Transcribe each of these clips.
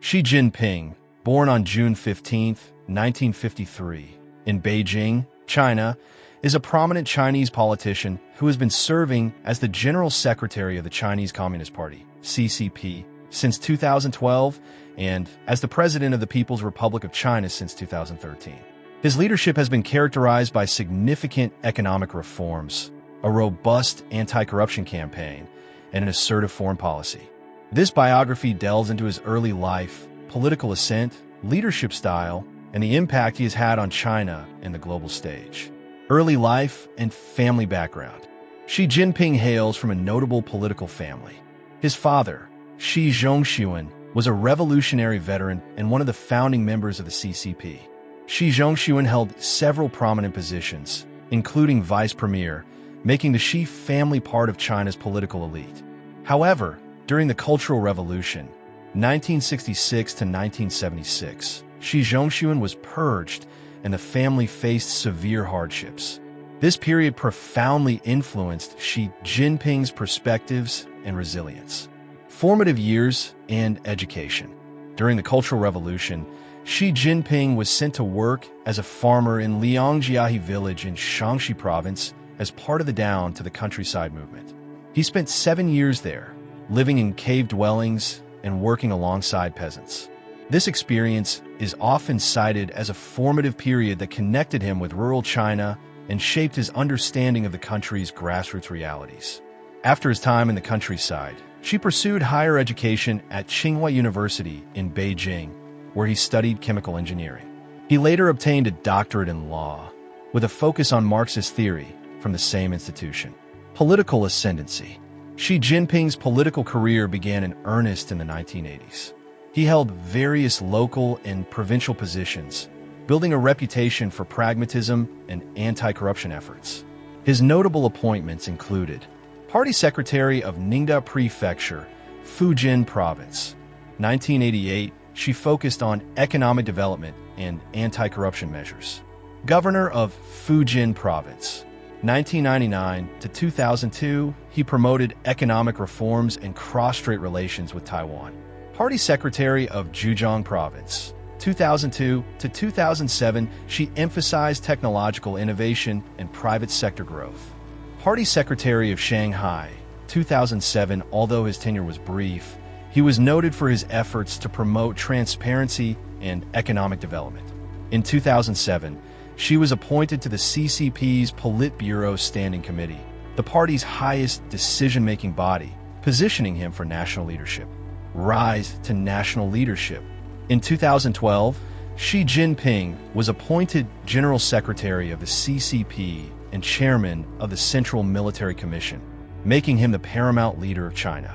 Xi Jinping, born on June 15, 1953, in Beijing, China, is a prominent Chinese politician who has been serving as the General Secretary of the Chinese Communist Party, CCP, since 2012 and as the President of the People's Republic of China since 2013. His leadership has been characterized by significant economic reforms, a robust anti-corruption campaign, and an assertive foreign policy. This biography delves into his early life, political ascent, leadership style, and the impact he has had on China and the global stage. Early life and family background. Xi Jinping hails from a notable political family. His father, Xi Zhongshuan, was a revolutionary veteran and one of the founding members of the CCP. Xi Zhongshuan held several prominent positions, including vice premier, making the Xi family part of China's political elite. However, during the Cultural Revolution, 1966 to 1976, Xi Zhongshuan was purged and the family faced severe hardships. This period profoundly influenced Xi Jinping's perspectives and resilience. Formative years and education. During the Cultural Revolution, Xi Jinping was sent to work as a farmer in Liangjiahe village in Shaanxi province as part of the Down to the Countryside movement. He spent 7 years there, living in cave dwellings and working alongside peasants. This experience is often cited as a formative period that connected him with rural China and shaped his understanding of the country's grassroots realities. After his time in the countryside, Xi pursued higher education at Tsinghua University in Beijing, where he studied chemical engineering. He later obtained a doctorate in law, with a focus on Marxist theory from the same institution. Political ascendancy. Xi Jinping's political career began in earnest in the 1980s. He held various local and provincial positions, building a reputation for pragmatism and anti-corruption efforts. His notable appointments included Party Secretary of Ningda Prefecture, Fujian Province. 1988, Xi focused on economic development and anti-corruption measures. Governor of Fujian Province. 1999 to 2002, he promoted economic reforms and cross-strait relations with Taiwan. Party Secretary of Zhejiang Province. 2002 to 2007, Xi emphasized technological innovation and private sector growth. Party Secretary of Shanghai. 2007, although his tenure was brief, he was noted for his efforts to promote transparency and economic development. In 2007, Xi was appointed to the CCP's Politburo Standing Committee, the party's highest decision-making body, positioning him for national leadership. Rise to national leadership. In 2012, Xi Jinping was appointed General Secretary of the CCP and Chairman of the Central Military Commission, making him the paramount leader of China.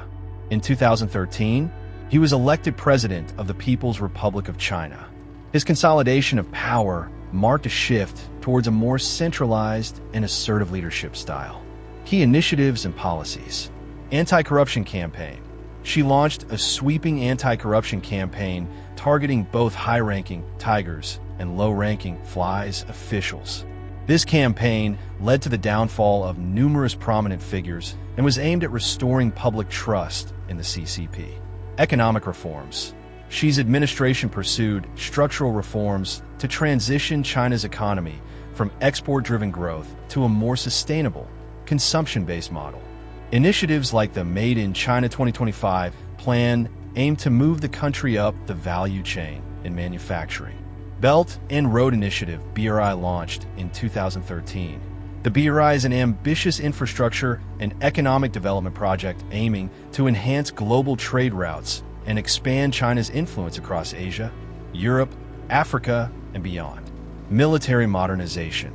In 2013, he was elected President of the People's Republic of China. His consolidation of power marked a shift towards a more centralized and assertive leadership style. Key initiatives and policies. Anti-corruption campaign. Xi launched a sweeping anti-corruption campaign targeting both high-ranking tigers and low-ranking flies officials. This campaign led to the downfall of numerous prominent figures and was aimed at restoring public trust in the CCP. Economic reforms. Xi's administration pursued structural reforms to transition China's economy from export-driven growth to a more sustainable, consumption-based model. Initiatives like the Made in China 2025 plan aim to move the country up the value chain in manufacturing. Belt and Road Initiative (BRI) launched in 2013. The BRI is an ambitious infrastructure and economic development project aiming to enhance global trade routes and expand China's influence across Asia, Europe, Africa, and beyond. Military modernization.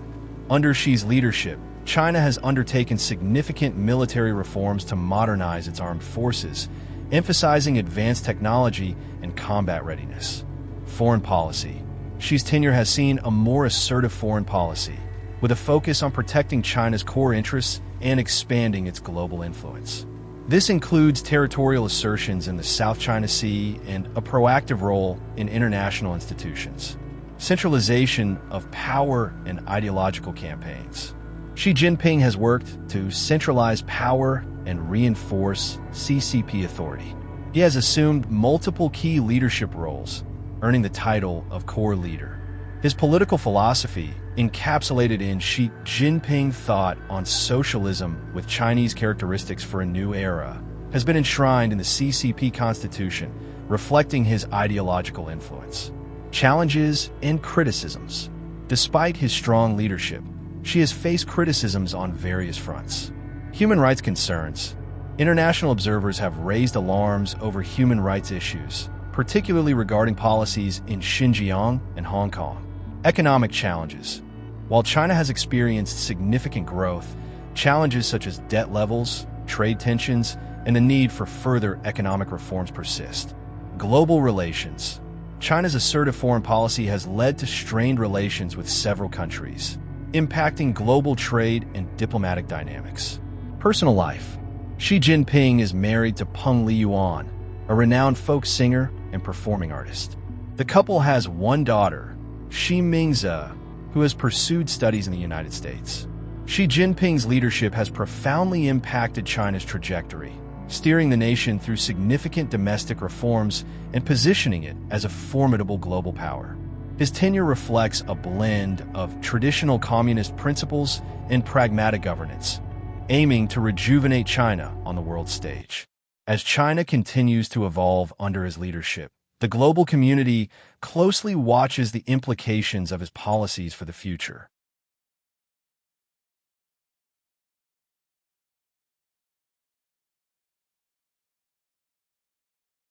Under Xi's leadership, China has undertaken significant military reforms to modernize its armed forces, emphasizing advanced technology and combat readiness. Foreign policy. Xi's tenure has seen a more assertive foreign policy, with a focus on protecting China's core interests and expanding its global influence. This includes territorial assertions in the South China Sea and a proactive role in international institutions. Centralization of power and ideological campaigns. Xi Jinping has worked to centralize power and reinforce CCP authority. He has assumed multiple key leadership roles, earning the title of core leader. His political philosophy, encapsulated in Xi Jinping thought on socialism with Chinese characteristics for a new era, has been enshrined in the CCP Constitution, reflecting his ideological influence. Challenges and criticisms. Despite his strong leadership, Xi has faced criticisms on various fronts. Human rights concerns. International observers have raised alarms over human rights issues, particularly regarding policies in Xinjiang and Hong Kong. Economic challenges. While China has experienced significant growth, challenges such as debt levels, trade tensions, and the need for further economic reforms persist. Global relations. China's assertive foreign policy has led to strained relations with several countries, impacting global trade and diplomatic dynamics. Personal life. Xi Jinping is married to Peng Liyuan, a renowned folk singer and performing artist. The couple has one daughter, Xi Mingze, who has pursued studies in the United States. Xi Jinping's leadership has profoundly impacted China's trajectory, steering the nation through significant domestic reforms and positioning it as a formidable global power. His tenure reflects a blend of traditional communist principles and pragmatic governance, aiming to rejuvenate China on the world stage. As China continues to evolve under his leadership, the global community closely watches the implications of his policies for the future.